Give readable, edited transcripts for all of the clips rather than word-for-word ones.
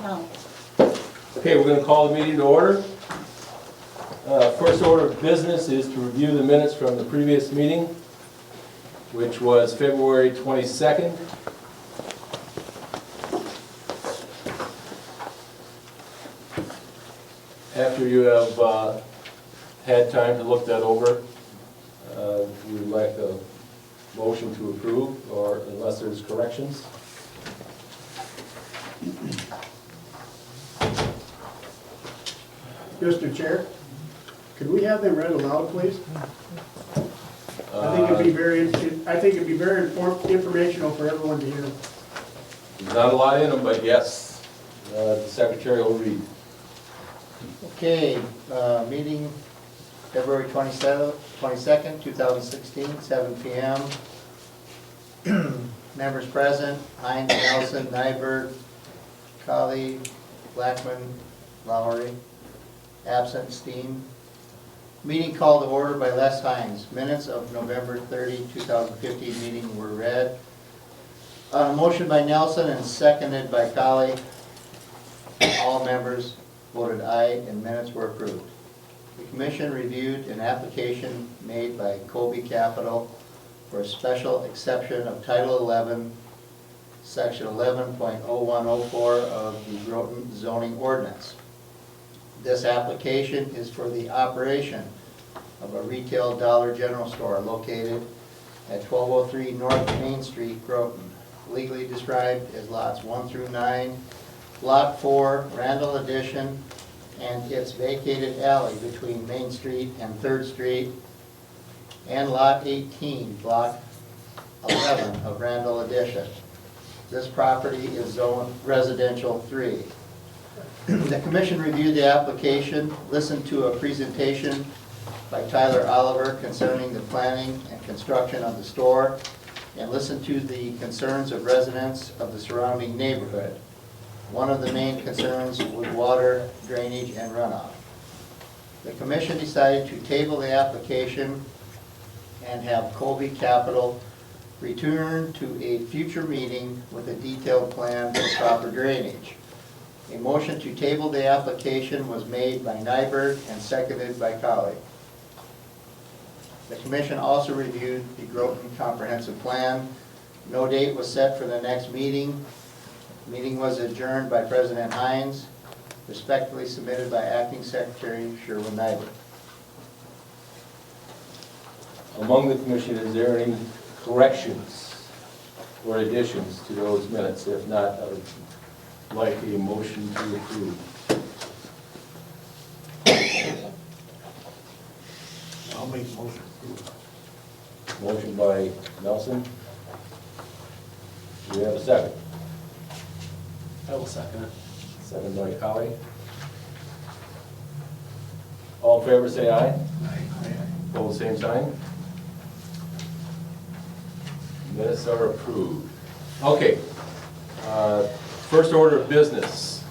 town. Okay, we're going to call the meeting to order. First order of business is to review the minutes from the previous meeting, which was February 22nd. After you have had time to look that over, we would like a motion to approve, or unless there's corrections. Mr. Chair, could we have them read aloud, please? I think it'd be very informational for everyone to hear. There's not a lot in them, but yes, the secretary will read. Okay, meeting February 22nd, 2016, 7 p.m. Members present: Hines, Nelson, Nyberg, Colley, Blackman, Lowry. Absent: Steen. Meeting called to order by Les Hines. Minutes of November 30, 2015 meeting were read. Motion by Nelson and seconded by Colley. All members voted aye and minutes were approved. The commission reviewed an application made by Colby Capital for a special exception of Title 11, Section 11.0104 of the Groton zoning ordinance. This application is for the operation of a retail Dollar General store located at 1203 North Main Street, Groton, legally described as lots 1 through 9, Lot 4, Randall Addition, and its vacated alley between Main Street and 3rd Street, and Lot 18, Block 11 of Randall Addition. This property is zoned Residential 3. The commission reviewed the application, listened to a presentation by Tyler Oliver concerning the planning and construction of the store, and listened to the concerns of residents of the surrounding neighborhood. One of the main concerns was water, drainage, and runoff. The commission decided to table the application and have Colby Capital return to a future meeting with a detailed plan for proper drainage. A motion to table the application was made by Nyberg and seconded by Colley. The commission also reviewed the Groton Comprehensive Plan. No date was set for the next meeting. The meeting was adjourned by President Hines, respectfully submitted by Acting Secretary Sherwin Nyberg. Among the commission, is there any corrections or additions to those minutes? If not, I would like a motion to approve. I'll make a motion. Motion by Nelson. Do we have a second? I will second it. Second by Colley. All in favor, say aye. Opposed, same sign. Minutes are approved. Okay. First order of business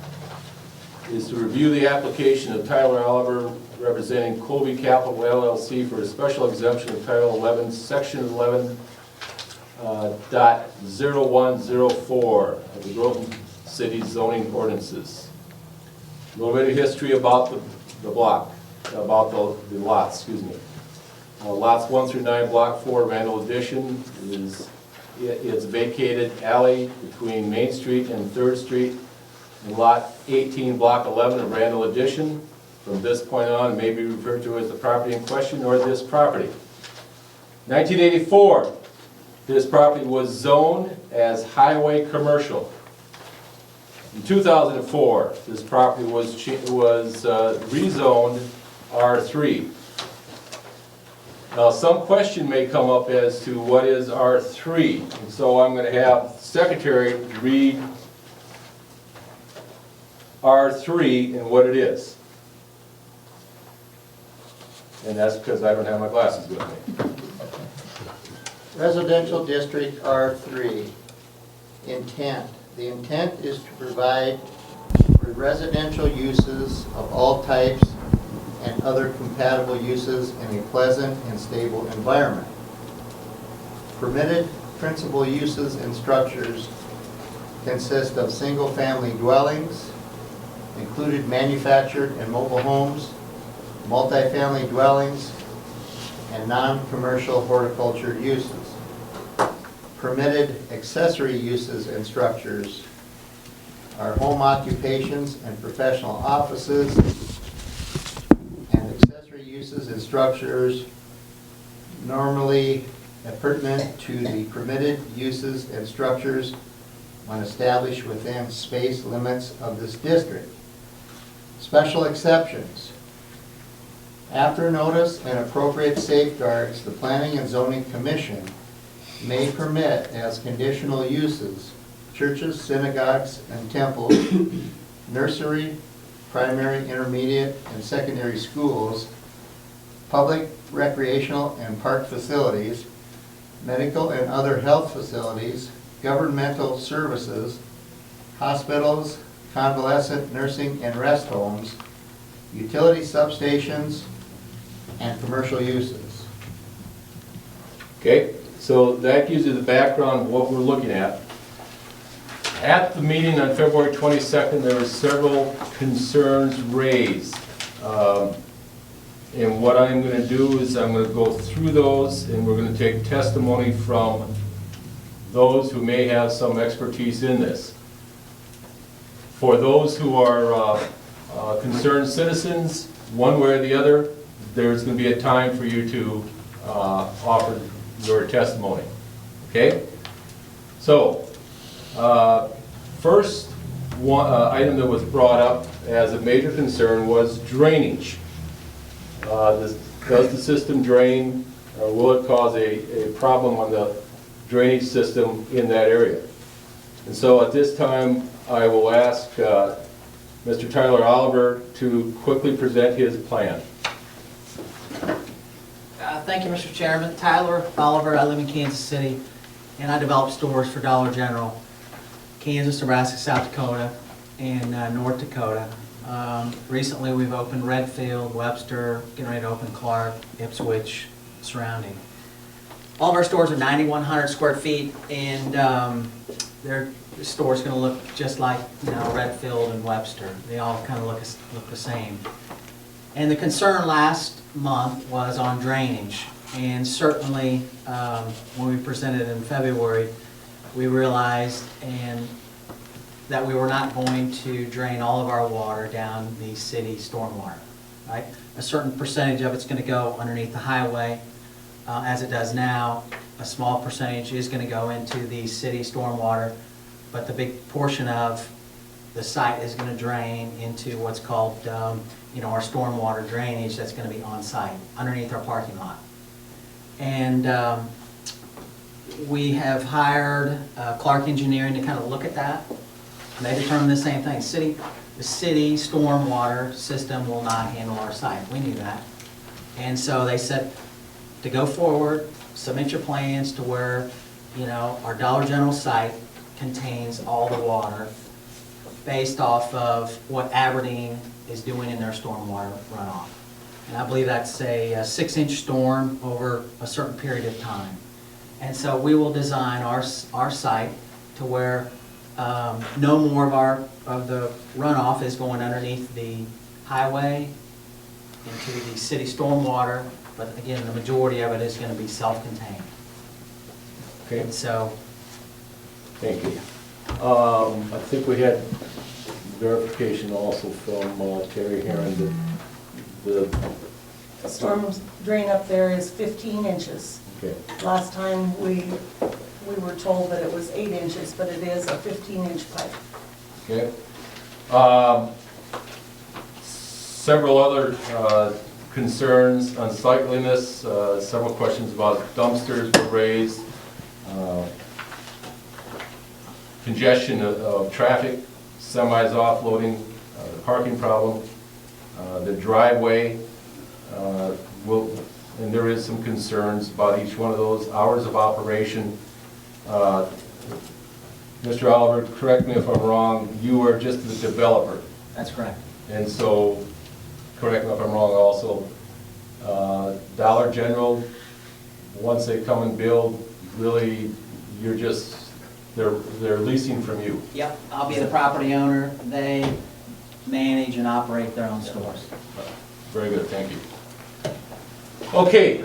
is to review the application of Tyler Oliver representing Colby Capital LLC for a special exemption of Title 11, Section 11.0104 of the Groton City zoning ordinances. A little bit of history about the block, about the lots, excuse me. Lots 1 through 9, Block 4, Randall Addition, it's vacated alley between Main Street and 3rd Street, and Lot 18, Block 11 of Randall Addition. From this point on, it may be referred to as the property in question or this property. 1984, this property was zoned as highway commercial. In 2004, this property was rezoned R3. Now, some question may come up as to what is R3, and so I'm going to have the secretary read R3 and what it is. And that's because I don't have my glasses with me. Residential District R3. Intent. The intent is to provide for residential uses of all types and other compatible uses in a pleasant and stable environment. Permitted principal uses and structures consist of single-family dwellings, included manufactured and mobile homes, multifamily dwellings, and non-commercial horticulture uses. Permitted accessory uses and structures are home occupations and professional offices, and accessory uses and structures normally pertinent to the permitted uses and structures when established within space limits of this district. Special exceptions. After notice and appropriate safeguards, the Planning and Zoning Commission may permit as conditional uses churches, synagogues, and temples, nursery, primary, intermediate, and secondary schools, public, recreational, and park facilities, medical and other health facilities, governmental services, hospitals, convalescent nursing and rest homes, utility substations, and commercial uses. Okay, so that gives you the background of what we're looking at. At the meeting on February 22nd, there were several concerns raised. And what I'm going to do is I'm going to go through those, and we're going to take testimony from those who may have some expertise in this. For those who are concerned citizens, one way or the other, there's going to be a time for you to offer your testimony. Okay? So, first item that was brought up as a major concern was drainage. Does the system drain, or will it cause a problem on the drainage system in that area? And so at this time, I will ask Mr. Tyler Oliver to quickly present his plan. Thank you, Mr. Chairman. Tyler Oliver, I live in Kansas City, and I develop stores for Dollar General, Kansas, Nebraska, South Dakota, and North Dakota. Recently, we've opened Redfield, Webster, getting ready to open Clark, Ipswich, surrounding. All of our stores are 9,100 square feet, and their store's going to look just like, you know, Redfield and Webster. They all kind of look the same. And the concern last month was on drainage, and certainly when we presented in February, we realized that we were not going to drain all of our water down the city stormwater, right? A certain percentage of it's going to go underneath the highway, as it does now. A small percentage is going to go into the city stormwater, but the big portion of the site is going to drain into what's called, you know, our stormwater drainage that's going to be on site, underneath our parking lot. And we have hired Clark Engineering to kind of look at that. And they determined the same thing. The city stormwater system will not handle our site. We knew that. And so they said to go forward, submit your plans to where, you know, our Dollar General site contains all the water based off of what Aberdeen is doing in their stormwater runoff. And I believe that's a 6-inch storm over a certain period of time. And so we will design our site to where no more of the runoff is going underneath the highway into the city stormwater, but again, the majority of it is going to be self-contained. Okay. And so, thank you. I think we had verification also from Terry Heron that The storm drain up there is 15 inches. okay. Last time we were told that it was 8 inches, but it is a 15-inch pipe. Okay. Several other concerns, unsightliness, several questions about dumpsters were raised, congestion of traffic, semis offloading, the parking problem, the driveway, and there is some concerns about each one of those, hours of operation. Mr. Oliver, correct me if I'm wrong, you are just the developer. that's correct. And so, correct me if I'm wrong also, Dollar General, once they come and build, really, you're just, they're leasing from you. Yep, I'll be the property owner. They manage and operate their own stores. Very good, thank you. Okay,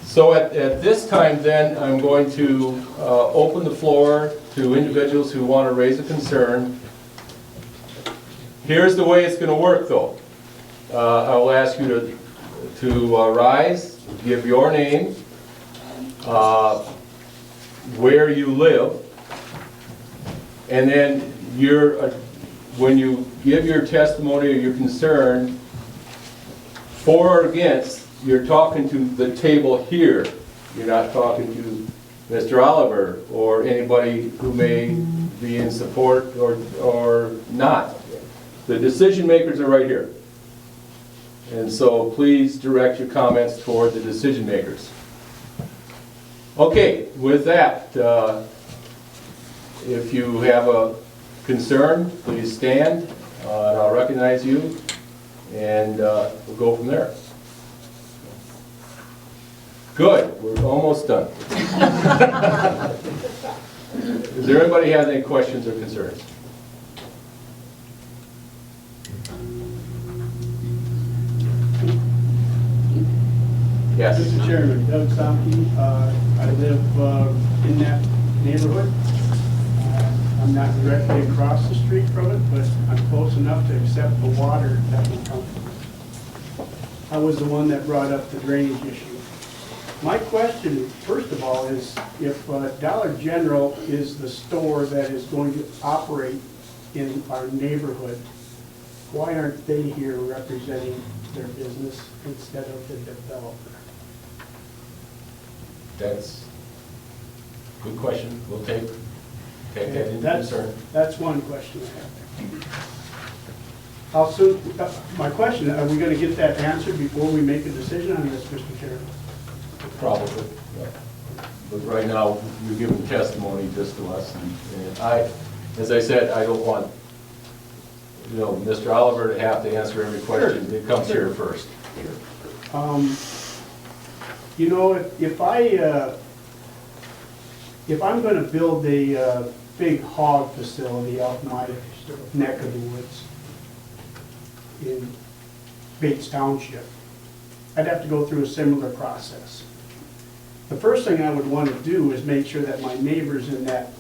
so at this time then, I'm going to open the floor to individuals who want to raise a concern. Here's the way it's going to work, though. I will ask you to rise, give your name, where you live, and then when you give your testimony or your concern, for or against, you're talking to the table here. You're not talking to Mr. Oliver or anybody who may be in support or not. The decision makers are right here. And so please direct your comments toward the decision makers. Okay, with that, if you have a concern, please stand, and I'll recognize you, and we'll go from there. Good, we're almost done. Does there anybody have any questions or concerns? Yes. Mr. Chairman, Doug Samke, I live in that neighborhood. I'm not directly across the street from it, but I'm close enough to accept the water that will come. I was the one that brought up the drainage issue. My question, first of all, is if Dollar General is the store that is going to operate in our neighborhood, why aren't they here representing their business instead of the developer? That's a good question. We'll take that into concern. That's one question I have. How soon, my question, are we going to get that answered before we make a decision on this, Mr. Chairman? Probably, yeah. But right now, you're giving testimony just to us, and I, as I said, I don't want, Mr. Oliver to have to answer every question that comes here first. If I'm going to build a big hog facility out my neck of the woods in Bates Township, I'd have to go through a similar process. The first thing I would want to do is make sure that my neighbors in that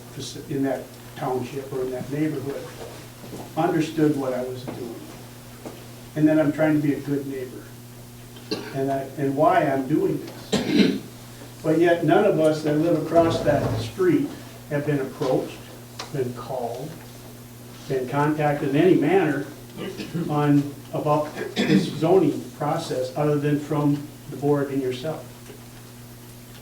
township or in that neighborhood understood what I was doing. And that I'm trying to be a good neighbor. And why I'm doing this. But yet none of us that live across that street have been approached, been called, been contacted in any manner about this zoning process other than from the board and yourself.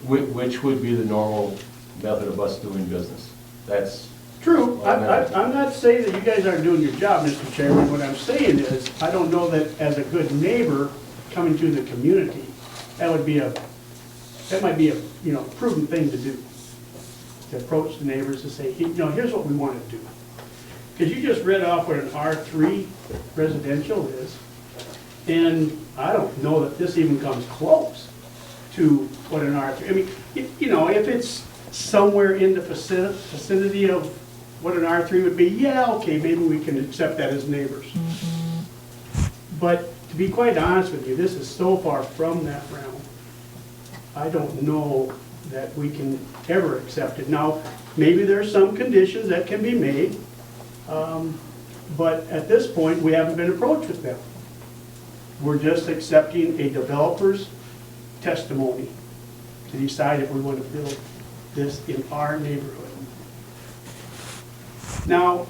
Which would be the normal method of us doing business. That's true. I'm not saying that you guys aren't doing your job, Mr. Chairman. What I'm saying is, I don't know that as a good neighbor coming to the community, that might be a prudent thing to do. To approach the neighbors and say, here's what we want to do. Because you just read off what an R3 residential is, and I don't know that this even comes close to what an R3, I mean, if it's somewhere in the vicinity of what an R3 would be, yeah, okay, maybe we can accept that as neighbors. But to be quite honest with you, this is so far from that realm. I don't know that we can ever accept it. Now, maybe there's some conditions that can be made, but at this point, we haven't been approached with them. We're just accepting a developer's testimony to decide if we want to build this in our neighborhood. Now,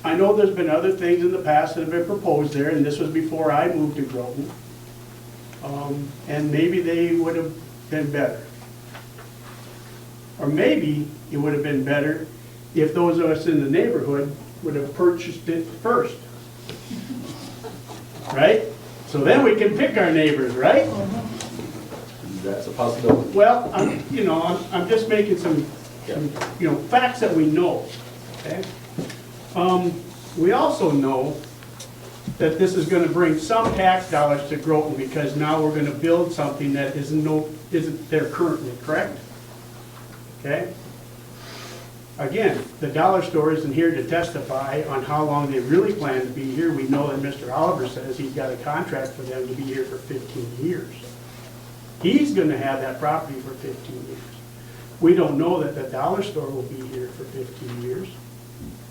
I know there's been other things in the past that have been proposed there, and this was before I moved to Groton. And maybe they would have been better. Or maybe it would have been better if those of us in the neighborhood would have purchased it first. Right? So then we can pick our neighbors, right? That's a possibility. Well, I'm just making some facts that we know. Okay. We also know that this is going to bring some tax dollars to Groton because now we're going to build something that isn't there currently, correct? Okay. again, the dollar store isn't here to testify on how long they really plan to be here. We know that Mr. Oliver says he's got a contract for them to be here for 15 years. He's gonna have that property for 15 years. We don't know that the dollar store will be here for 15 years.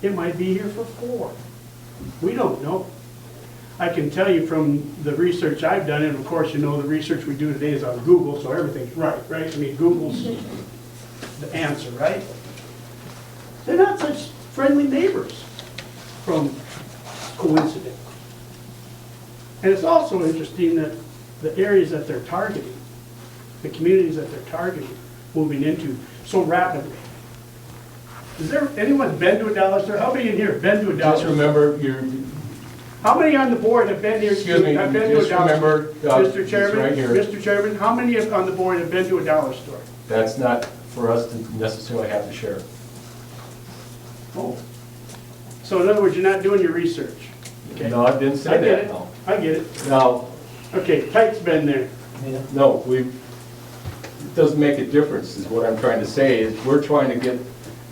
It might be here for 4. We don't know. I can tell you from the research I've done, and of course, you know, the research we do today is on Google, so everything's right? I mean, Google's the answer, right? They're not such friendly neighbors from coincidence. And it's also interesting that the areas that they're targeting, the communities that they're targeting, moving into so rapidly. Has there anyone been to a dollar store? How many in here have been to a dollar Just store? remember, you're, How many on the board have been here? excuse me, have been to a just dollar remember, store? it's Mr. Chairman, right here. Mr. Chairman, how many on the board have been to a dollar store? That's not for us to necessarily have to share. Oh. So in other words, you're not doing your research? Okay. No, I didn't I say get that, it. no. I get it. Now, Okay, Pike's been there. no, it doesn't make a difference, is what I'm trying to say, is we're trying to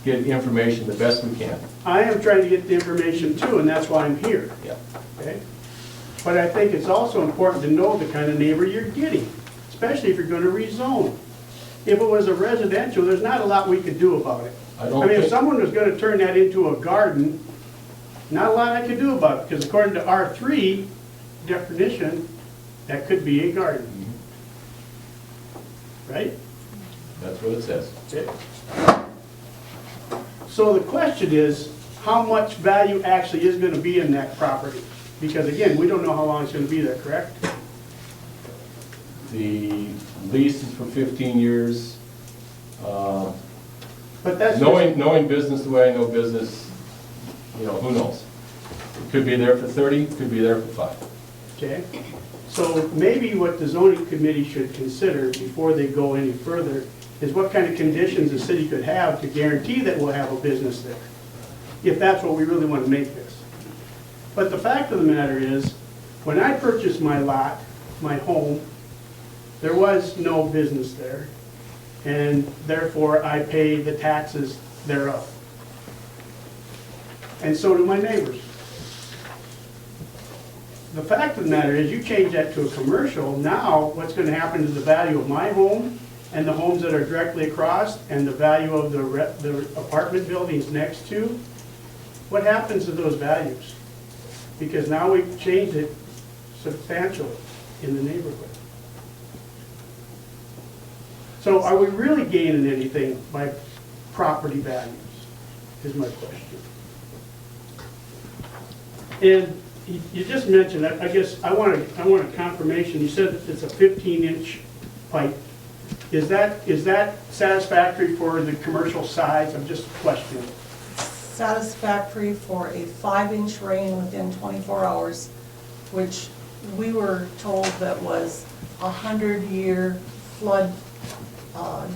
get information the best we can. I am trying to get the information too, and that's why I'm here, Yeah. okay? But I think it's also important to know the kind of neighbor you're getting, especially if you're gonna rezone. If it was a residential, there's not a lot we could do about it. I don't I mean, if think- someone was gonna turn that into a garden, not a lot I could do about it, because according to R3 definition, that could be a garden, right? That's what it says. Okay. So the question is, how much value actually is gonna be in that property? Because again, we don't know how long it's gonna be there, correct? The lease is for 15 years. But that's just, Knowing business the way I know business, you know, who knows? It could be there for 30, could be there for 5. okay? So maybe what the zoning committee should consider before they go any further is what kind of conditions the city could have to guarantee that we'll have a business there, if that's what we really want to make this. But the fact of the matter is, when I purchased my lot, my home, there was no business there, and therefore I pay the taxes thereof. And so do my neighbors. The fact of the matter is, you change that to a commercial, now what's gonna happen to the value of my home and the homes that are directly across and the value of the apartment buildings next to? What happens to those values? Because now we've changed it substantially in the neighborhood. So are we really gaining anything by property values, is my question. And you just mentioned, I guess, I want a confirmation, you said that it's a 15-inch pipe. Is that satisfactory for the commercial size? I'm just questioning. Satisfactory for a 5-inch rain within 24 hours, which we were told that was a 100-year flood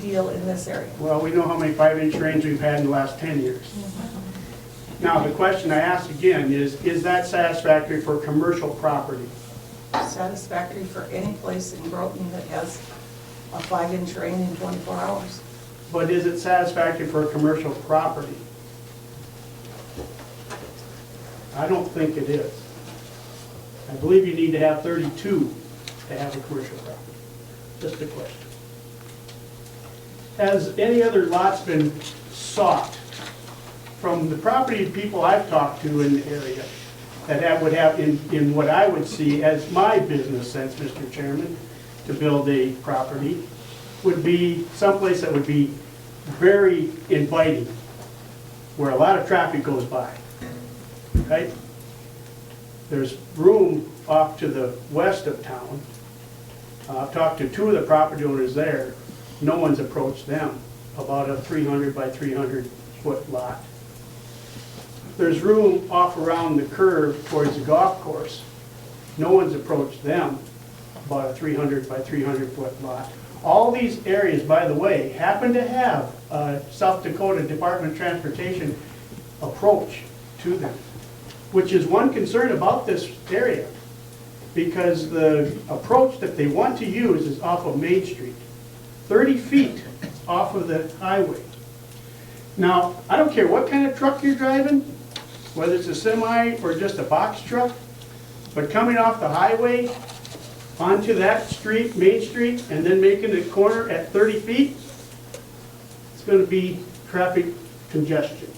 deal in this area. Well, we know how many 5-inch rains we've had in the last 10 years. Now, the question I ask again is that satisfactory for commercial property? Satisfactory for any place in Groton that has a 5-inch rain in 24 hours. But is it satisfactory for a commercial property? I don't think it is. I believe you need to have 32 to have a commercial property. Just a question. Has any other lots been sought from the property people I've talked to in the area that would have, in what I would see as my business sense, Mr. Chairman, to build a property, would be someplace that would be very inviting, where a lot of traffic goes by, right? There's room off to the west of town. I've talked to 2 of the property owners there. No one's approached them about a 300 by 300 foot lot. There's room off around the curve towards the golf course. No one's approached them about a 300 by 300 foot lot. All these areas, by the way, happen to have a South Dakota Department of Transportation approach to them, which is one concern about this area, because the approach that they want to use is off of Main Street, 30 feet off of the highway. Now, I don't care what kind of truck you're driving, whether it's a semi or just a box truck, but coming off the highway onto that street, Main Street, and then making a corner at 30 feet, it's gonna be traffic congestion.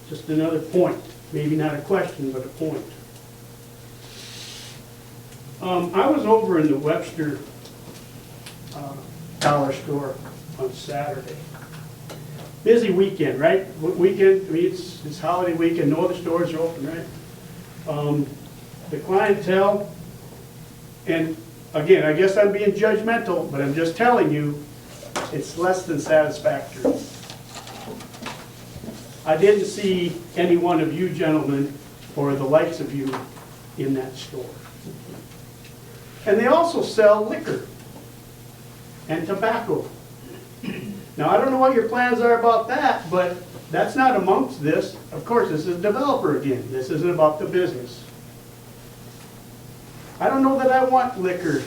Just another point, maybe not a question, but a point. I was over in the Webster dollar store on Saturday. Busy weekend, right? Weekend, I mean, it's holiday weekend, no other stores are open, right? The clientele, and again, I guess I'm being judgmental, but I'm just telling you, it's less than satisfactory. I didn't see any one of you gentlemen, or the likes of you, in that store. And they also sell liquor and tobacco. Now, I don't know what your plans are about that, but that's not amongst this. Of course, this is a developer again. This isn't about the business. I don't know that I want liquor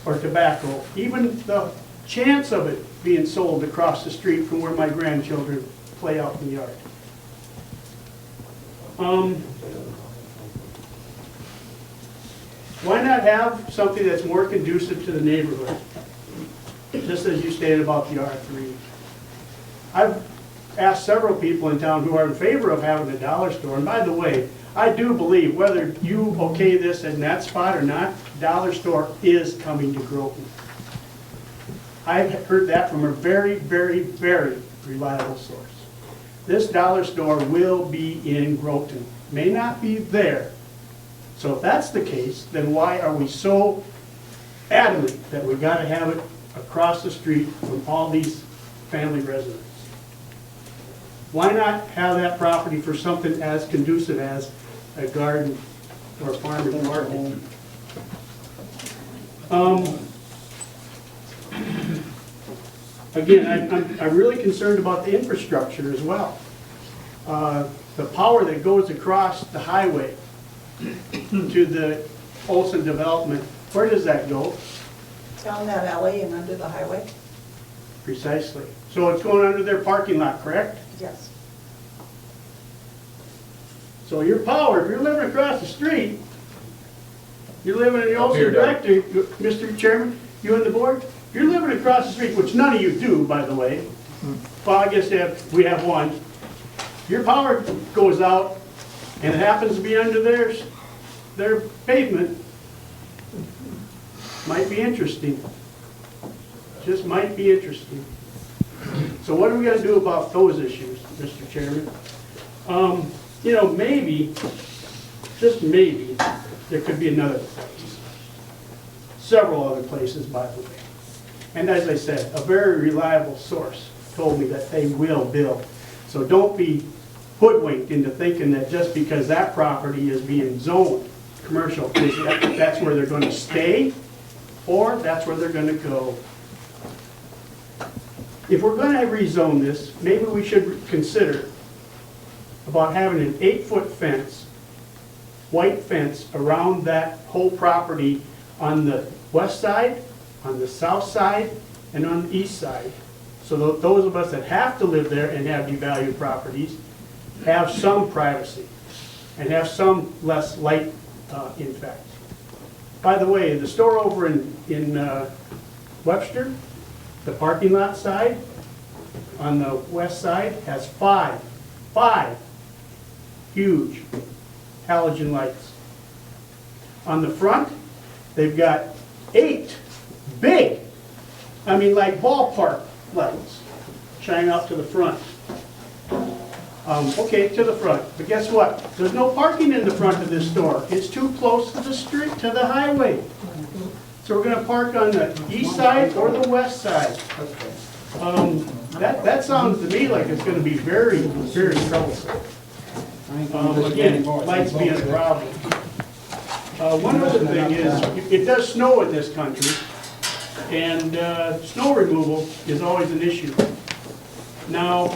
or tobacco, even the chance of it being sold across the street from where my grandchildren play out in the yard. Why not have something that's more conducive to the neighborhood? Just as you stated about the R3. I've asked several people in town who are in favor of having a dollar store, and by the way, I do believe whether you okay this in that spot or not, dollar store is coming to Groton. I've heard that from a very, very, very reliable source. This dollar store will be in Groton. May not be there. So if that's the case, then why are we so adamant that we've got to have it across the street from all these family residents? Why not have that property for something as conducive as a garden or a farmer's market? Again, I'm really concerned about the infrastructure as well. The power that goes across the highway to the Olson development, where does that go? Down that alley and under the highway? Precisely. So it's going under their parking lot, correct? Yes. So your power, if you're living across the street, you're living in the Up Olson here, Doug. directory, Mr. Chairman, you and the board, you're living across the street, which none of you do, by the way. Well, I guess we have one. Your power goes out and it happens to be under their pavement. Might be interesting. Just might be interesting. So what are we gonna do about those issues, Mr. Chairman? You know, maybe, just maybe, there could be another place. Several other places, by the way. And as I said, a very reliable source told me that they will build. So don't be hoodwinked into thinking that just because that property is being zoned commercial, that's where they're gonna stay, or that's where they're gonna go. If we're gonna rezone this, maybe we should consider about having an 8-foot fence, white fence, around that whole property on the west side, on the south side, and on the east side. So that those of us that have to live there and have devalued properties have some privacy and have some less light impact. By the way, the store over in Webster, the parking lot side, on the west side, has five huge halogen lights. On the front, they've got 8 big, I mean like ballpark lights, shine out to the front. Okay, to the front, but guess what? There's no parking in the front of this store. It's too close to the street, to the highway. So we're gonna park on the east side or the west side. That sounds to me like it's gonna be very, very troublesome. Again, lights being a problem. One other thing is, it does snow in this country, and snow removal is always an issue. Now,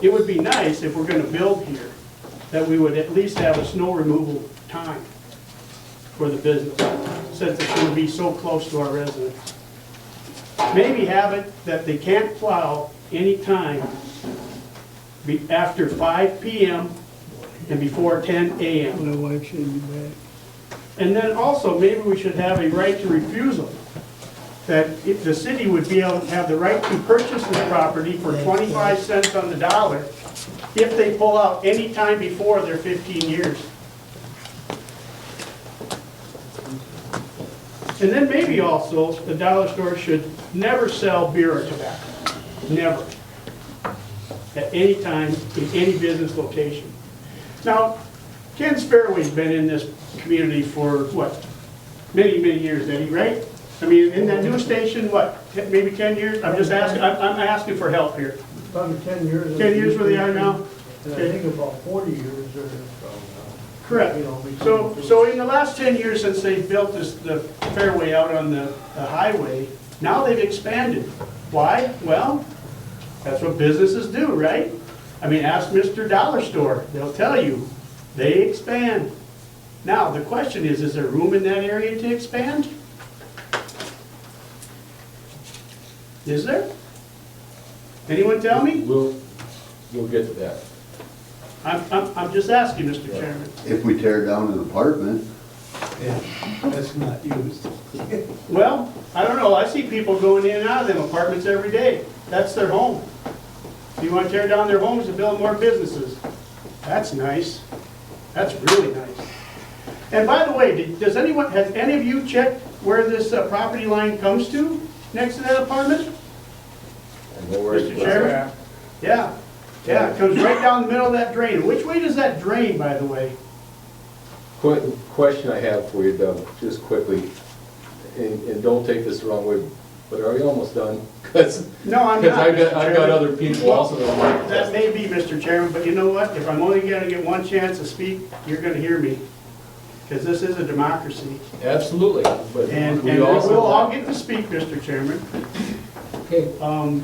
it would be nice if we're gonna build here, that we would at least have a snow removal time for the business, since it's gonna be so close to our residents. maybe have it that they can't plow anytime after 5 PM and before 10 AM. My wife should be back. And then also, maybe we should have a right to refusal. That if the city would be able to have the right to purchase this property for 25 cents on the dollar if they pull out any time before their 15 years. And then maybe also, the dollar store should never sell beer or tobacco. Never. At any time, in any business location. Now, Ken Sparroway's been in this community for, what, many, many years, Eddie, right? I mean, in that new station, what, maybe 10 years? I'm just asking, I'm asking for help here. Probably 10 years. 10 years where they are now? And I think about 40 years or Correct. You know, So in the last 10 years since they built the fairway out on the highway, now they've expanded. Why? Well, that's what businesses do, right? I mean, ask Mr. Dollar Store, they'll tell you, they expand. Now, the question is there room in that area to expand? Is there? Anyone tell me? We'll get to that. I'm just asking, Mr. Chairman. If we tear down an apartment, Yeah, that's not used. Well, I don't know, I see people going in and out of them apartments every day. That's their home. You want to tear down their homes and build more businesses? That's nice. That's really nice. And by the way, has any of you checked where this property line comes to next to that apartment? And no worries. Mr. Chairman? Yeah, it comes right down the middle of that drain. Which way does that drain, by the way? Question I have for you, Doug, just quickly, and don't take this the wrong way, but are we almost done? Because No, I'm not, I've Mr. got Chairman. other people also that want That to may be, Mr. Chairman, but you know what? If I'm only gonna get one chance to speak, you're gonna hear me. Because this is a democracy. Absolutely, but And we we'll also. all get to speak, Mr. Chairman. Okay,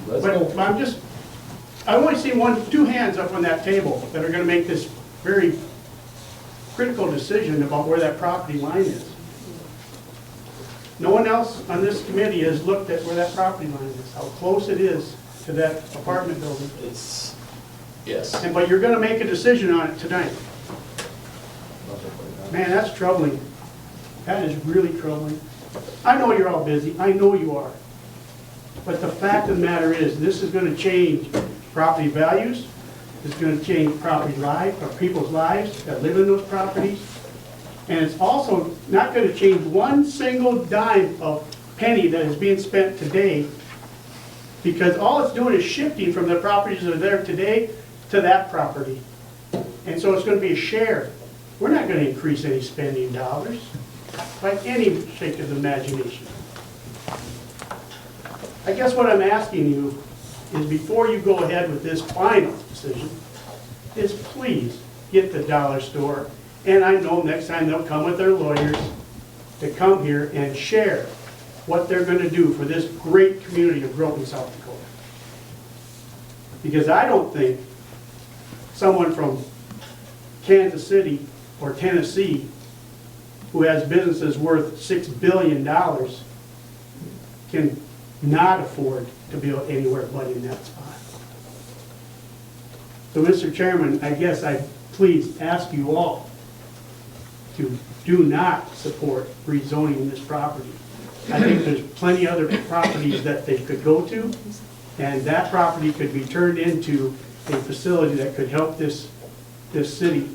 Let's go. But I'm just, I only see two hands up on that table that are gonna make this very critical decision about where that property line is. No one else on this committee has looked at where that property line is, how close it is to that apartment building. It's, yes. But you're gonna make a decision on it tonight. Man, that's troubling. That is really troubling. I know you're all busy, I know you are. But the fact of the matter is, this is gonna change property values, it's gonna change property life, or people's lives that live in those properties. And it's also not gonna change one single dime of penny that is being spent today, because all it's doing is shifting from the properties that are there today to that property. And so it's gonna be a share. We're not gonna increase any spending dollars by any shake of the imagination. I guess what I'm asking you is before you go ahead with this final decision, is please get the dollar store. And I know next time they'll come with their lawyers to come here and share what they're gonna do for this great community of Groton, South Dakota. Because I don't think someone from Kansas City or Tennessee who has businesses worth $6 billion can not afford to build anywhere but in that spot. So, Mr. Chairman, I guess I please ask you all to do not support rezoning this property. I think there's plenty other properties that they could go to, and that property could be turned into a facility that could help this city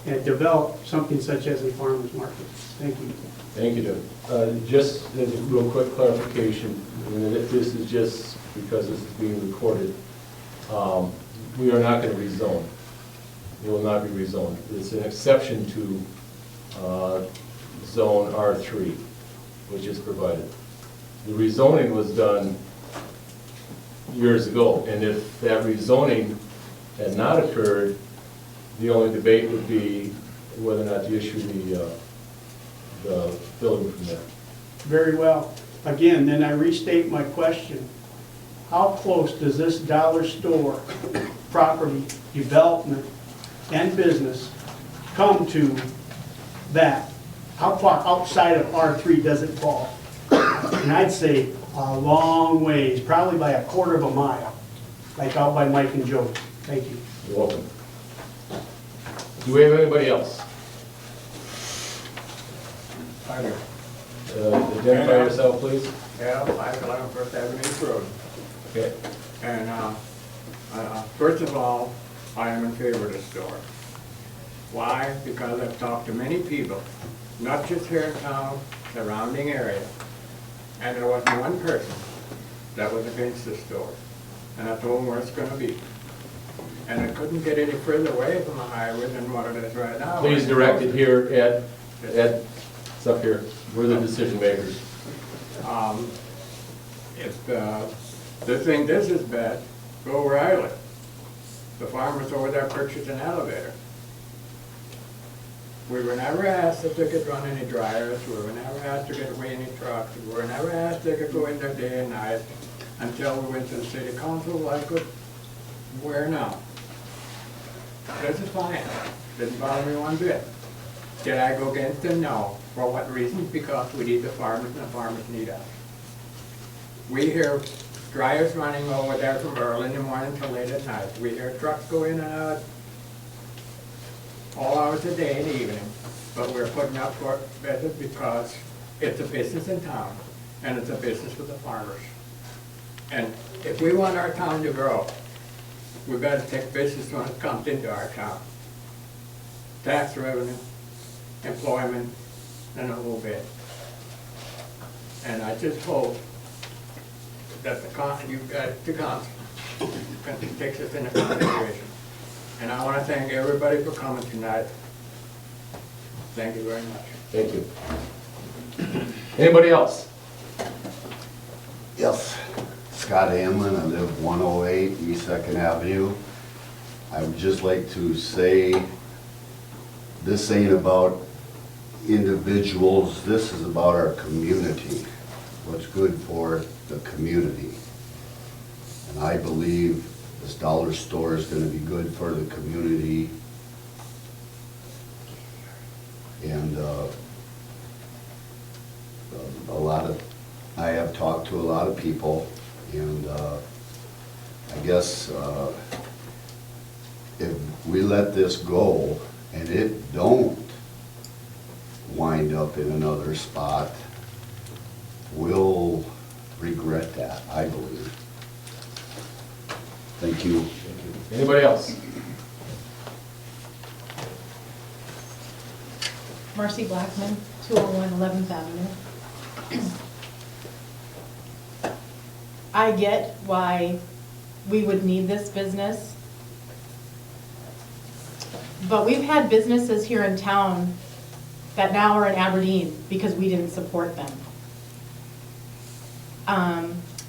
and develop something such as a farmer's market. Thank you. Thank you, Doug. Just as a real quick clarification, and this is just because this is being recorded, we are not going to rezone. It will not be rezoned. It's an exception to zone R3, which is provided. The rezoning was done years ago, and if that rezoning had not occurred, the only debate would be whether or not to issue the building permit. Very well. Again, then I restate my question. How close does this dollar store property development and business come to that? How far outside of R3 does it fall? And I'd say A long ways, probably by a quarter of a mile, like out by Mike and Joe. Thank you. You're welcome. Do we have anybody else? Hi there. Identify yourself, please. Yeah, 511 First Avenue Road. Okay. And first of all, I am in favor of the store. Why? Because I've talked to many people, not just here in town, surrounding area, and there wasn't one person that was against the store. And I told them where it's gonna be. And it couldn't get any further away from the highway than what it is right now. Please direct it here at, it's up here. We're the decision makers. If they think this is bad, go where I live. The farmers over there purchased an elevator. We were never asked if they could run any dryers, we were never asked to get away any trucks, we were never asked if they could go in there day and night, until we went to the city council like where now? This is fine, didn't bother me one bit. Did I go against them? No. For what reason? Because we need the farmers and the farmers need us. We hear dryers running over there from early in the morning till late at night. We hear trucks go in and out all hours of the day and evening. But we're putting up for it because it's a business in town and it's a business for the farmers. And if we want our town to grow, we've got to take business when it comes into our town. Tax revenue, employment, and a whole bit. And I just hope that the council takes this into consideration. And I want to thank everybody for coming tonight. Thank you very much. Thank you. Anybody else? Yes. Scott Hanlon, I live 108 East 2nd Avenue. I would just like to say, this ain't about individuals, this is about our community, what's good for the community. And I believe this dollar store is gonna be good for the community. And I have talked to a lot of people, and I guess if we let this go and it don't wind up in another spot, we'll regret that, I believe. Thank you. Anybody else? Marcy Blackman, 201 11th Avenue. I get why we would need this business, but we've had businesses here in town that now are in Aberdeen because we didn't support them.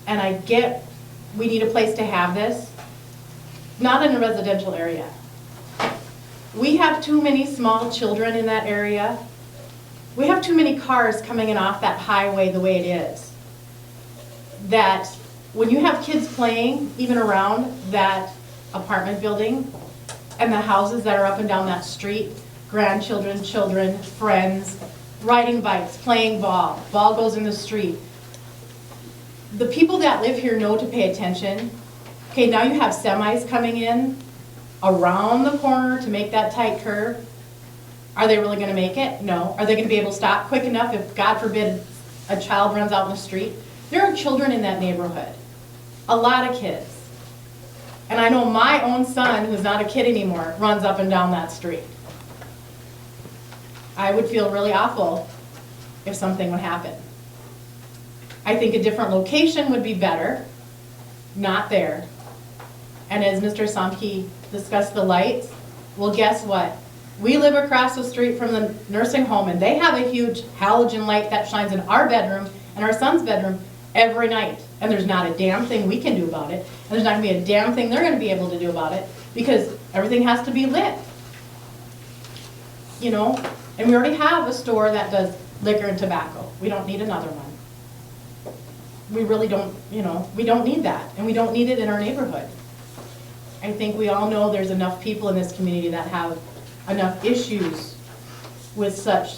And I get we need a place to have this, not in a residential area. We have too many small children in that area. We have too many cars coming in off that highway the way it is. That when you have kids playing even around that apartment building and the houses that are up and down that street, grandchildren, children, friends, riding bikes, playing ball, ball goes in the street. The people that live here know to pay attention. Okay, now you have semis coming in around the corner to make that tight curve. Are they really gonna make it? No. Are they gonna be able to stop quick enough if, God forbid, a child runs out in the street? There are children in that neighborhood, a lot of kids. And I know my own son, who's not a kid anymore, runs up and down that street. I would feel really awful if something would happen. I think a different location would be better, not there. And as Mr. Samke discussed the lights, well, guess what? We live across the street from the nursing home, and they have a huge halogen light that shines in our bedroom and our son's bedroom every night. And there's not a damn thing we can do about it. And there's not gonna be a damn thing they're gonna be able to do about it, because everything has to be lit. You know, and we already have a store that does liquor and tobacco. We don't need another one. We really don't, you know, we don't need that, and we don't need it in our neighborhood. I think we all know there's enough people in this community that have enough issues with such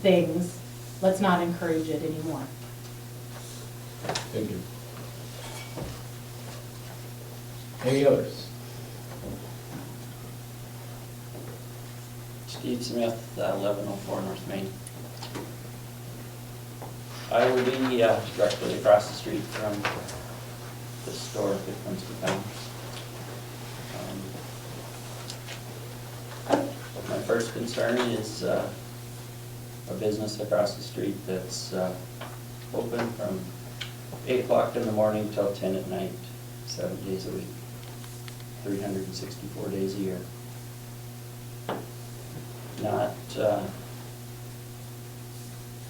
things. Let's not encourage it anymore. Thank you. Any others? Steve Smith, 1104 North Main. I will be directly across the street from the store if it comes to town. My first concern is a business across the street that's open from 8 o'clock in the morning till 10 at night, 7 days a week, 364 days a year. Not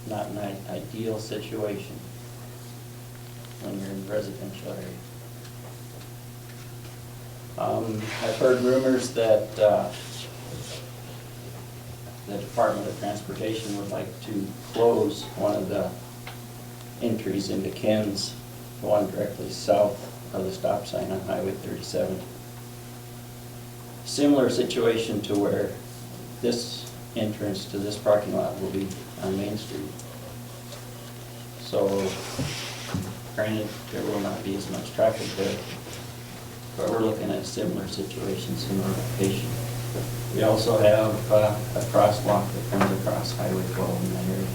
an ideal situation when you're in the residential area. I've heard rumors that the Department of Transportation would like to close one of the entries into Ken's, the one directly south of the stop sign on Highway 37. Similar situation to where this entrance to this parking lot will be on Main Street. So, granted, there will not be as much traffic there, but we're looking at similar situations, similar location. We also have a crosswalk that comes across Highway 12 in that area.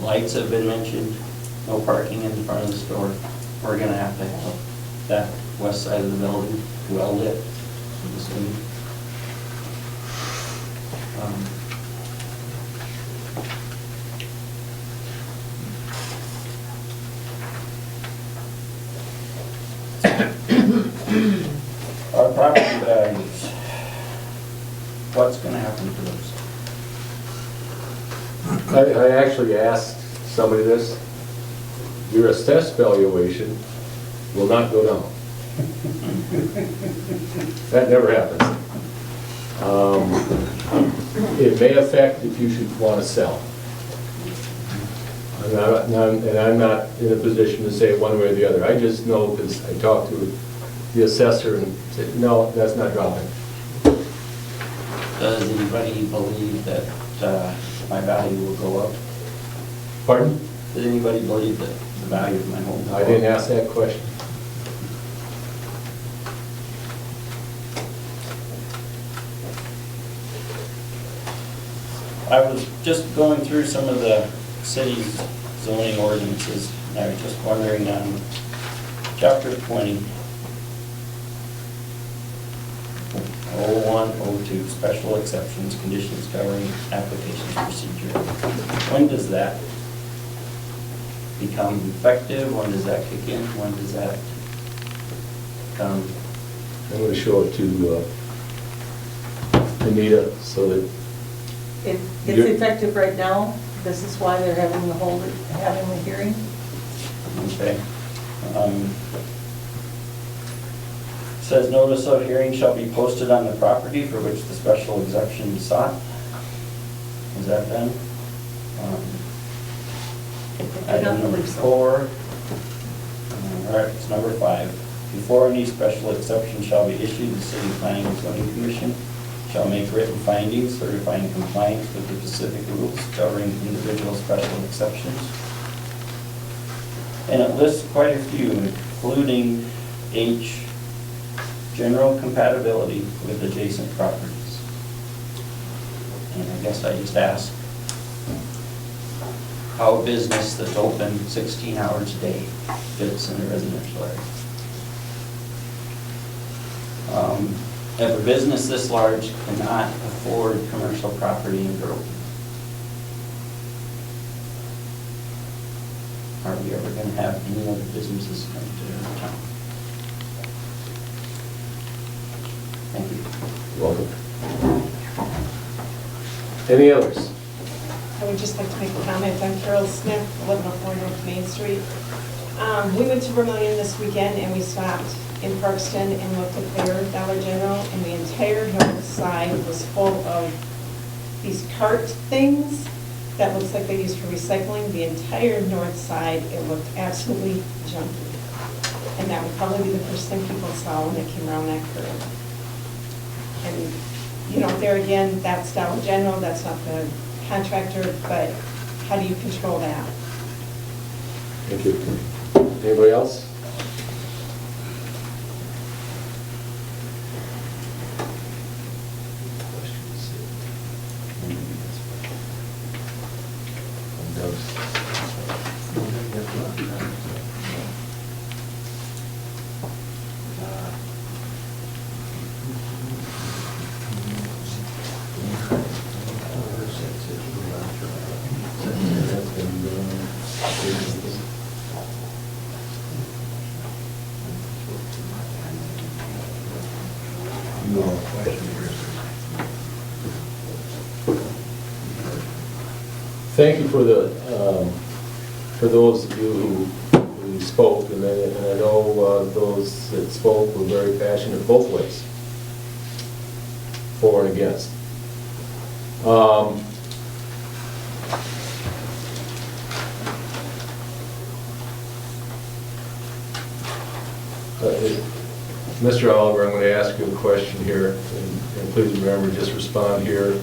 Lights have been mentioned, no parking in front of the store. We're gonna have to have that west side of the building well lit, I'm assuming. Our property values, what's gonna happen to those? I actually asked somebody this. Your assessed valuation will not go down. That never happens. It may affect if you should want to sell. And I'm not in a position to say one way or the other. I just know because I talked to the assessor and said, no, that's not dropping. Does anybody believe that my value will go up? Pardon? Does anybody believe that the value of my home will go up? I didn't ask that question. I was just going through some of the city's zoning ordinances, and I was just wondering on chapter 20, 01, 02, special exceptions, conditions governing applications procedure. When does that become effective? When does that kick in? When does that come? I'm going to show it to Anita so that It's You're- effective right now. This is why they're having the hearing. Okay. Says notice of hearing shall be posted on the property for which the special exemption is sought. Is that done? I don't Item number believe so. 4. All right, it's number 5. Before any special exception shall be issued, the City Planning and Zoning Commission shall make written findings certifying compliance with the specific rules governing individual special exceptions. And it lists quite a few, including H, general compatibility with adjacent properties. And I guess I just asked how a business that's open 16 hours a day fits in a residential area. If a business this large cannot afford commercial property in Groton, are we ever going to have any other businesses come to our town? Thank you. welcome. Any others? I would just like to make a comment. I'm Carol Smith, 1104 North Main Street. We went to Vermillion this weekend and we stopped in Parkston and looked at their Dollar General, and the entire north side was full of these cart things that looks like they used for recycling. The entire north side, it looked absolutely junky. And that would probably be the first thing people saw when they came around that curve. And, you know, there again, that's Dollar General, that's not the contractor, but how do you control that? Thank you. Anybody else? Thank you for for those of you who spoke, and I know those that spoke were very passionate both ways, for and against. Mr. Oliver, I'm going to ask you a question here, and please remember, just respond here.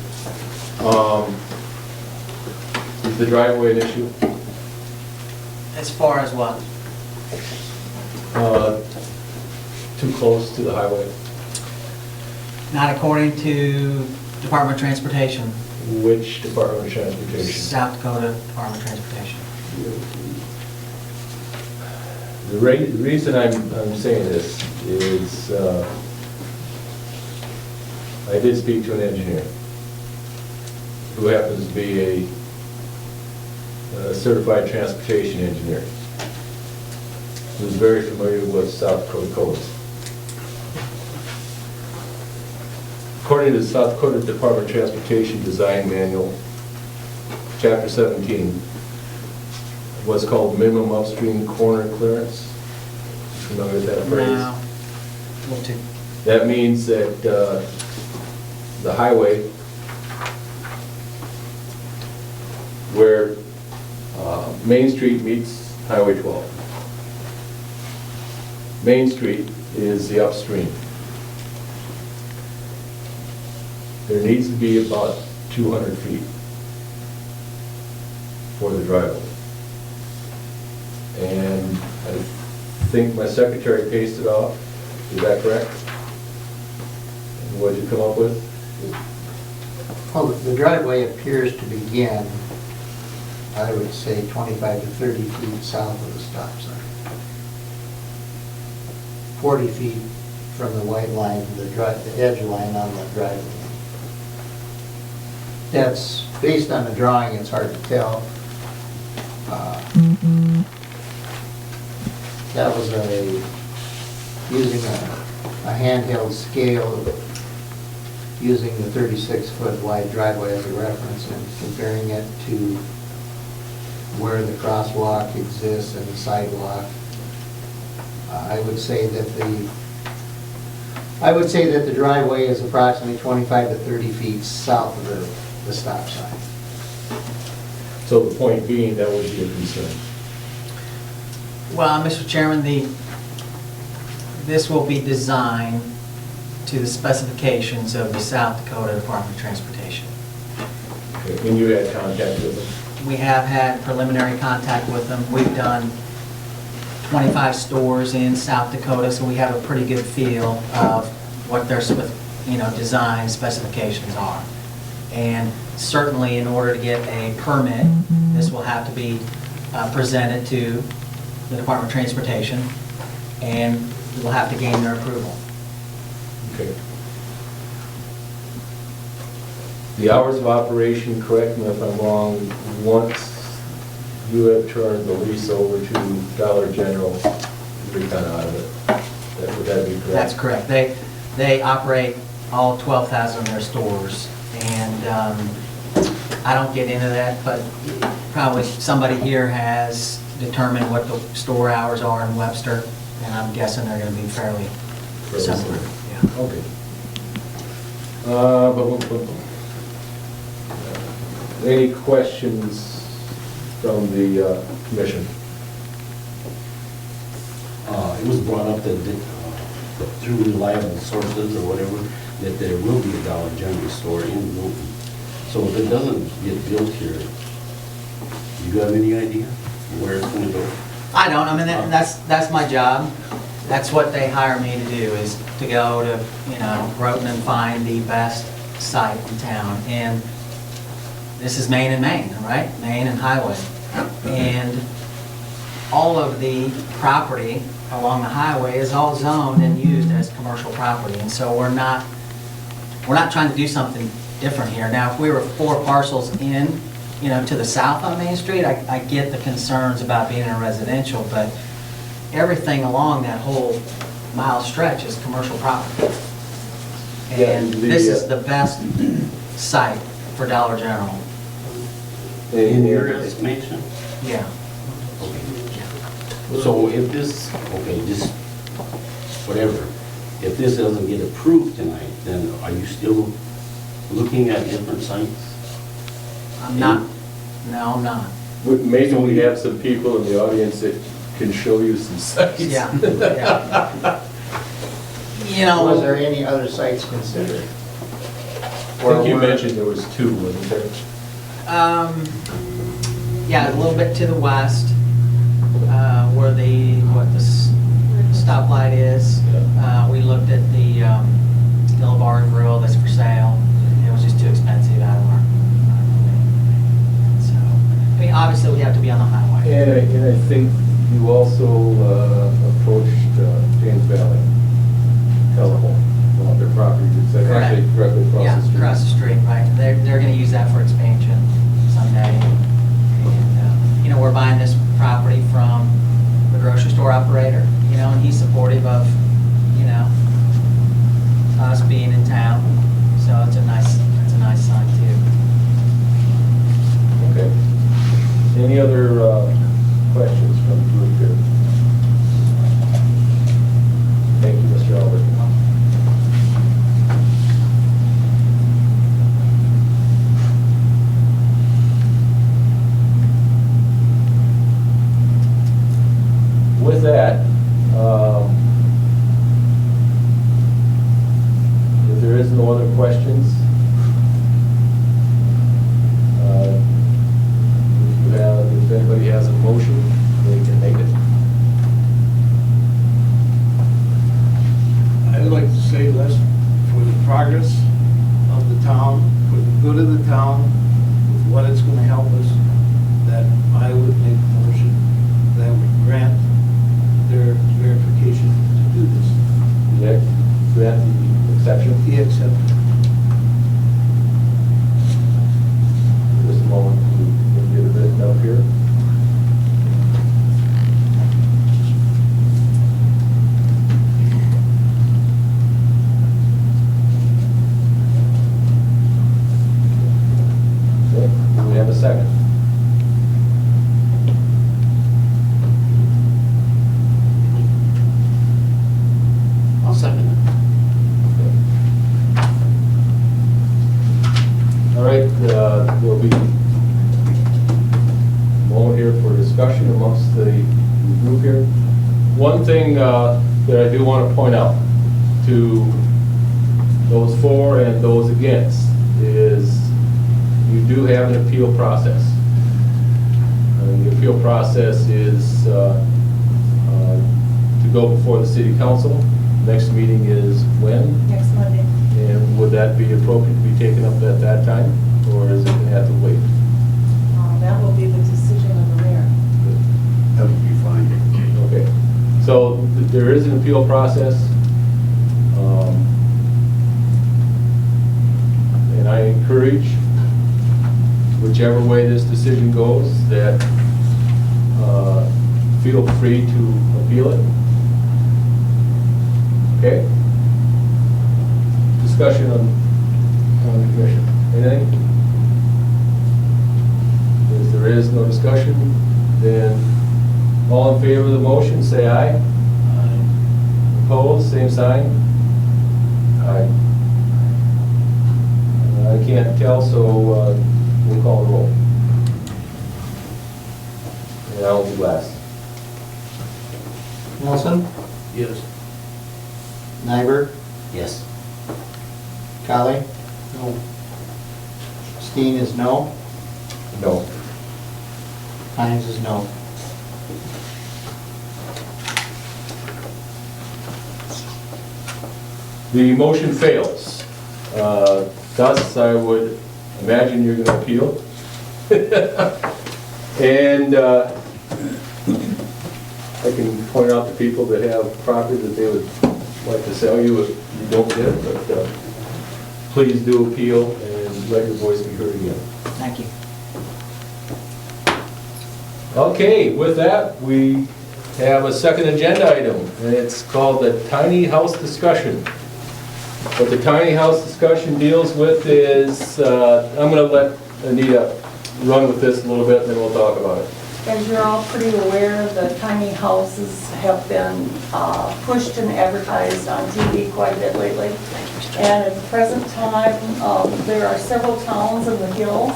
Is the driveway an issue? As far as what? Too close to the highway? Not according to Department of Transportation, Which Department of Transportation? South Dakota Department of Transportation. The reason I'm saying this is I did speak to an engineer who happens to be a certified transportation engineer who's very familiar with South Dakota codes. According to the South Dakota Department of Transportation Design Manual, Chapter 17, what's called minimum upstream corner clearance. Familiar with that phrase? No. Well, too. That means that the highway where Main Street meets Highway 12. Main Street is the upstream. There needs to be about 200 feet for the driveway. And I think my secretary paced it off. Is that correct? And what did you come up with? Well, the driveway appears to begin, I would say, 25 to 30 feet south of the stop sign. 40 feet from the white line, the edge line on the driveway. That's, based on the drawing, it's hard to tell. That was using a handheld scale, using the 36-foot wide driveway as a reference and comparing it to where the crosswalk exists and the sidewalk. I would say that the driveway is approximately 25 to 30 feet south of the stop sign. So the point being, that would be a concern. Well, Mr. Chairman, this will be designed to the specifications of the South Dakota Department of Transportation. Okay. And you had contact with them? We have had preliminary contact with them. We've done 25 stores in South Dakota, so we have a pretty good feel of what their design specifications are. And certainly, in order to get a permit, this will have to be presented to the Department of Transportation, and we'll have to gain their approval. Okay. The hours of operation, correct me if I'm wrong, once you have turned the lease over to Dollar General, you're kind of out of it. Would that be correct? That's correct. They operate all 12,000 of their stores, and I don't get into that, but probably somebody here has determined what the store hours are in Webster, and I'm guessing they're going to be fairly similar. Yeah. Okay. Any questions from the commission? It was brought up that through reliable sources or whatever, that there will be a Dollar General store in Groton. So if it doesn't get built here, you got any idea where it's gonna go? I don't, I mean, that's my job. That's what they hire me to do, is to go to, Groton and find the best site in town. And this is Main and Main, right? Main and Highway. And all of the property along the highway is all zoned and used as commercial property. And so we're not trying to do something different here. Now, if we were 4 parcels in, to the south on Main Street, I get the concerns about being in a residential, but everything along that whole mile stretch is commercial property. And this is the best site for Dollar General. In your estimation? Yeah. So if this, just whatever, if this doesn't get approved tonight, then are you still looking at different sites? I'm not, no, I'm not. Maybe we have some people in the audience that can show you some sites. Yeah, yeah. Was there any other sites considered? I think you mentioned there was 2, wasn't there? Yeah, a little bit to the west, where the stoplight is. We looked at the Hill Bar and Grill that's for sale. It was just too expensive out of our so, I mean, obviously we have to be on the highway. And I think you also approached James Valley Telephone, one of their properties, it's actually directly across the Yeah, street. across the street, right. They're gonna use that for expansion someday. And, we're buying this property from the grocery store operator, and he's supportive of, us being in town. So it's a nice sign too. Okay. Any other questions from the group here? Thank you, Mr. Albert. With that, if there is no other questions, if anybody has a motion, they can make it. I'd like to say, Les, for the progress of the town, for the good of the town, with what it's gonna help us, that I would make a motion that would grant their verification to do this. Grant the exception. He accepted. Just a moment, we'll get it written up here. Okay, do we have a second? I'll second it. All right, there'll be a moment here for discussion amongst the group here. One thing that I do want to point out to those for and those against is you do have an appeal process. And the appeal process is to go before the city council. Next meeting is when? Next Monday. And would that be appropriate to be taken up at that time, or is it going to have to wait? That will be the decision of the mayor. That would be fine. Okay, so there is an appeal process. And I encourage, whichever way this decision goes, that feel free to appeal it. Okay? Discussion on the commission. Anything? If there is no discussion, then all in favor of the motion, say aye. Aye. Opposed, same sign. Aye. I can't tell, so we'll call the roll. And I'll do last. Nelson, Yes. Nyberg, Yes. Colley, No. Steen is no. No. Hines is no. The motion fails. Thus, I would imagine you're gonna appeal. And I can point out to people that have property that they would like to sell you if you don't get it, but please do appeal and let your voice be heard again. Thank you. Okay, with that, we have a second agenda item, and it's called the tiny house discussion. What the tiny house discussion deals with is, I'm gonna let Anita run with this a little bit, and then we'll talk about it. As you're all pretty aware, the tiny houses have been pushed and advertised on TV quite a bit lately. And at the present time, there are several towns in the hills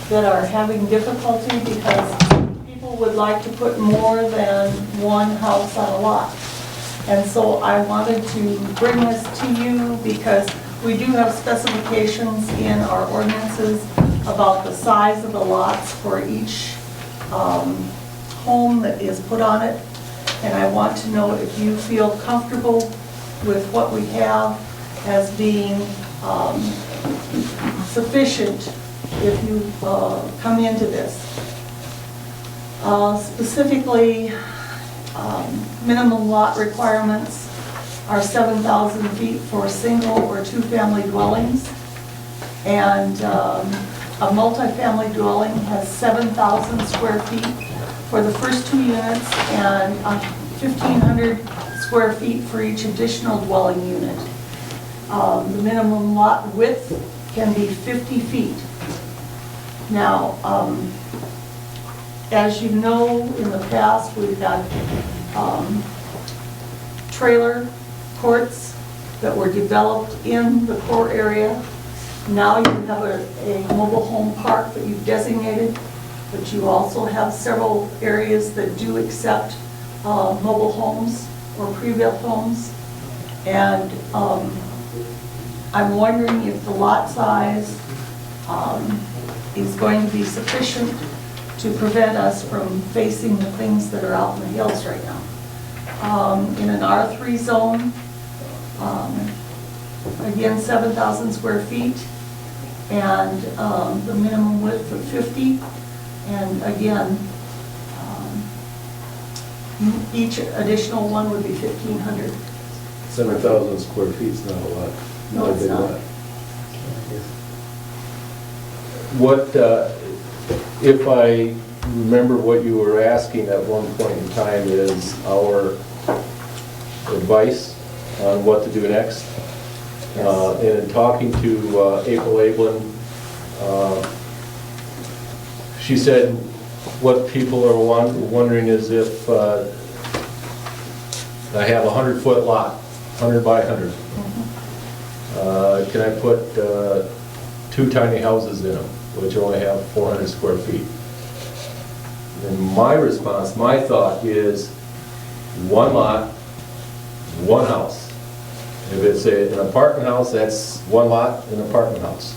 that are having difficulty because people would like to put more than one house on a lot. And so I wanted to bring this to you because we do have specifications in our ordinances about the size of the lots for each home that is put on it. And I want to know if you feel comfortable with what we have as being sufficient if you come into this. Specifically, minimum lot requirements are 7,000 feet for single or two-family dwellings. And a multifamily dwelling has 7,000 square feet for the first 2 units and 1,500 square feet for each additional dwelling unit. The minimum lot width can be 50 feet. Now, as you know, in the past, we've had trailer courts that were developed in the core area. Now you have a mobile home park that you've designated, but you also have several areas that do accept mobile homes or pre-built homes. And I'm wondering if the lot size is going to be sufficient to prevent us from facing the things that are out in the hills right now. In an R3 zone, again, 7,000 square feet, and the minimum width of 50, and again, each additional one would be 1,500. 7,000 square feet is not a lot. No, it's not. What, if I remember what you were asking at one point in time, is our advice on what to do next. And in talking to April Ablin, she said what people are wondering is if I have a 100-foot lot, 100 by 100. Can I put 2 tiny houses in them, which only have 400 square feet? And my response, my thought is 1 lot, 1 house. If it's an apartment house, that's 1 lot, an apartment house.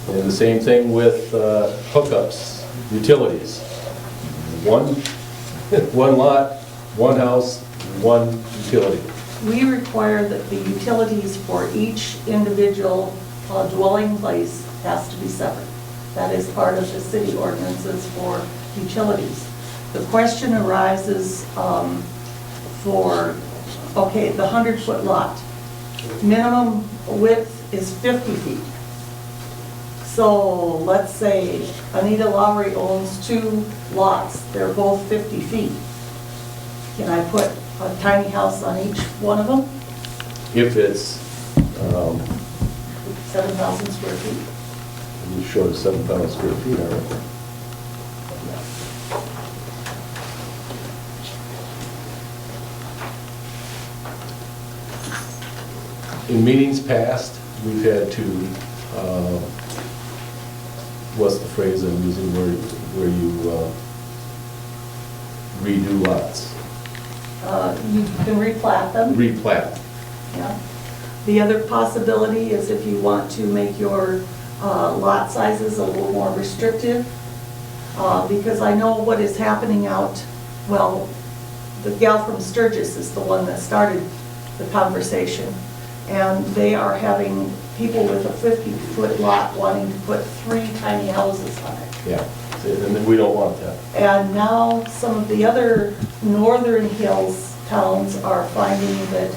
And the same thing with hookups, utilities. One lot, 1 house, 1 utility. We require that the utilities for each individual dwelling place has to be separate. That is part of the city ordinances for utilities. The question arises for, okay, the 100-foot lot. Minimum width is 50 feet. So let's say Anita Lowry owns 2 lots. They're both 50 feet. Can I put a tiny house on each one of them? If it's 7,000 square feet. you short of 7,000 square feet, all right. In meetings past, we've had to, what's the phrase I'm using, where you redo lots? You can replat them. Replat. Yeah. The other possibility is if you want to make your lot sizes a little more restrictive, because I know what is happening out, well, the gal from Sturgis is the one that started the conversation. And they are having people with a 50-foot lot wanting to put 3 tiny houses on it. Yeah, and we don't want that. And now some of the other northern hills towns are finding that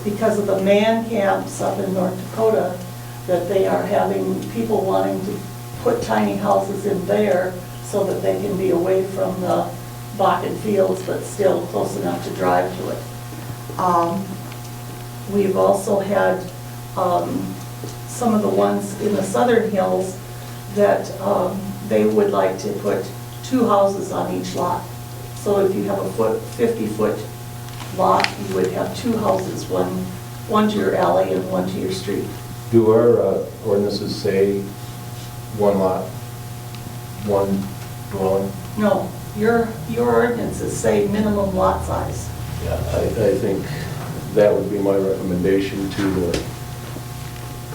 because of the man camps up in North Dakota, that they are having people wanting to put tiny houses in there so that they can be away from the Bakken fields, but still close enough to drive to it. We've also had some of the ones in the southern hills that they would like to put 2 houses on each lot. So if you have a 50-foot lot, you would have 2 houses, one to your alley and one to your street. Do our ordinances say 1 lot, 1 dwelling? No, your ordinances say minimum lot size. Yeah, I think that would be my recommendation to the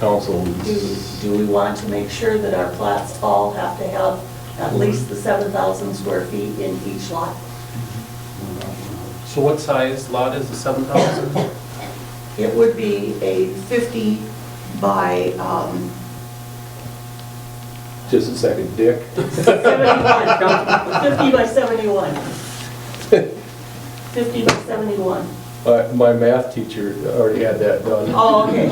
council. Do we want to make sure that our plats all have to have at least the 7,000 square feet in each lot? So what size lot is the 7,000? It would be a 50 by Just a second, Dick. 71. 50 by 71. 50 by 71. My math teacher already had that done. Oh, okay.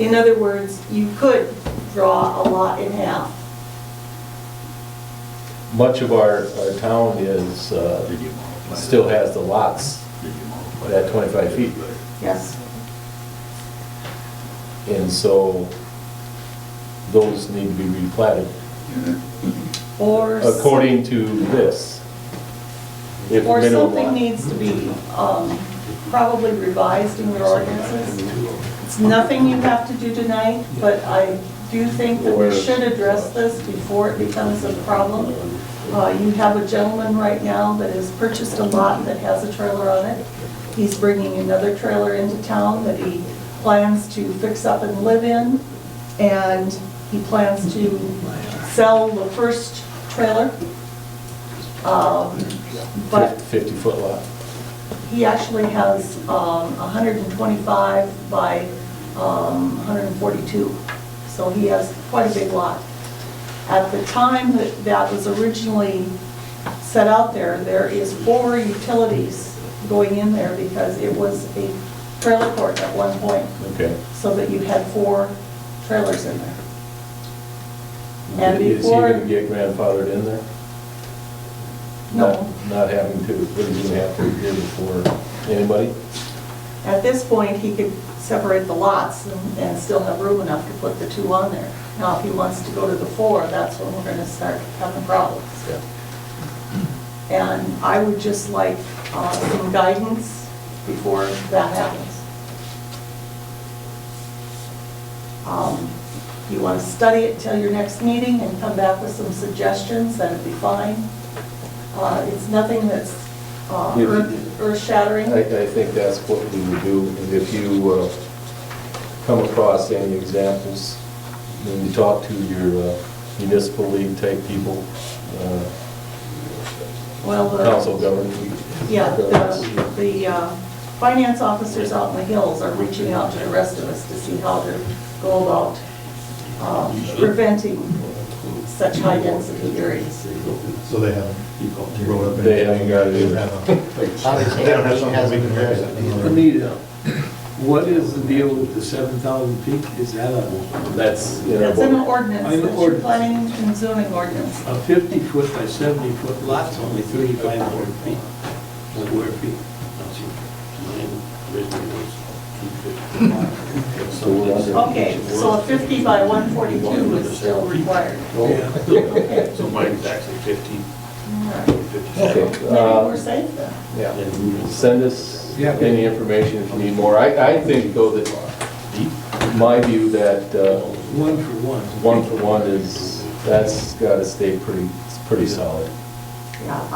In other words, you could draw a lot in half. Much of our town is, still has the lots at 25 feet. Yes. And so those need to be replatted Or according to this. If Or minimum something lot. needs to be probably revised in your ordinances. It's nothing you have to do tonight, but I do think that we should address this before it becomes a problem. You have a gentleman right now that has purchased a lot that has a trailer on it. He's bringing another trailer into town that he plans to fix up and live in, and he plans to sell the first trailer. But 50-foot lot. he actually has 125 by 142, so he has quite a big lot. At the time that that was originally set out there, there is 4 utilities going in there because it was a trailer court at one point, Okay. so that you had 4 trailers in there. And Is he before, going to get grandfathered in there? no, Not having to, what does he have to do before anybody? at this point, he could separate the lots and still have room enough to put the 2 on there. Now, if he wants to go to the 4, that's when we're going to start having problems. Yeah. And I would just like some guidance before that happens. If you want to study it till your next meeting and come back with some suggestions, that'd be fine. It's nothing that's earth-shattering. I think that's what we would do. And if you come across any examples, when you talk to your municipal league type people, Well, council government. yeah, the finance officers out in the hills are reaching out to the rest of us to see how to go about preventing such high-density areas. So they haven't wrote up. They haven't got it either. They don't have something we can address it. Anita, what is the deal with the 7,000 feet? Is that That's in our That's in an book. ordinance, I know it's your ordinance. planning and zoning ordinance. a 50-foot by 70-foot lot's only 3,500 feet, square feet? So we're under. Okay, so a 50 by 142 is still required. Okay. So mine's actually 50, All right. 57. Okay. Maybe we're safe then. Yeah, send us any information if you need more. I think though that, my view that 1 for 1. 1 for 1 is, that's got to stay pretty solid. Yeah,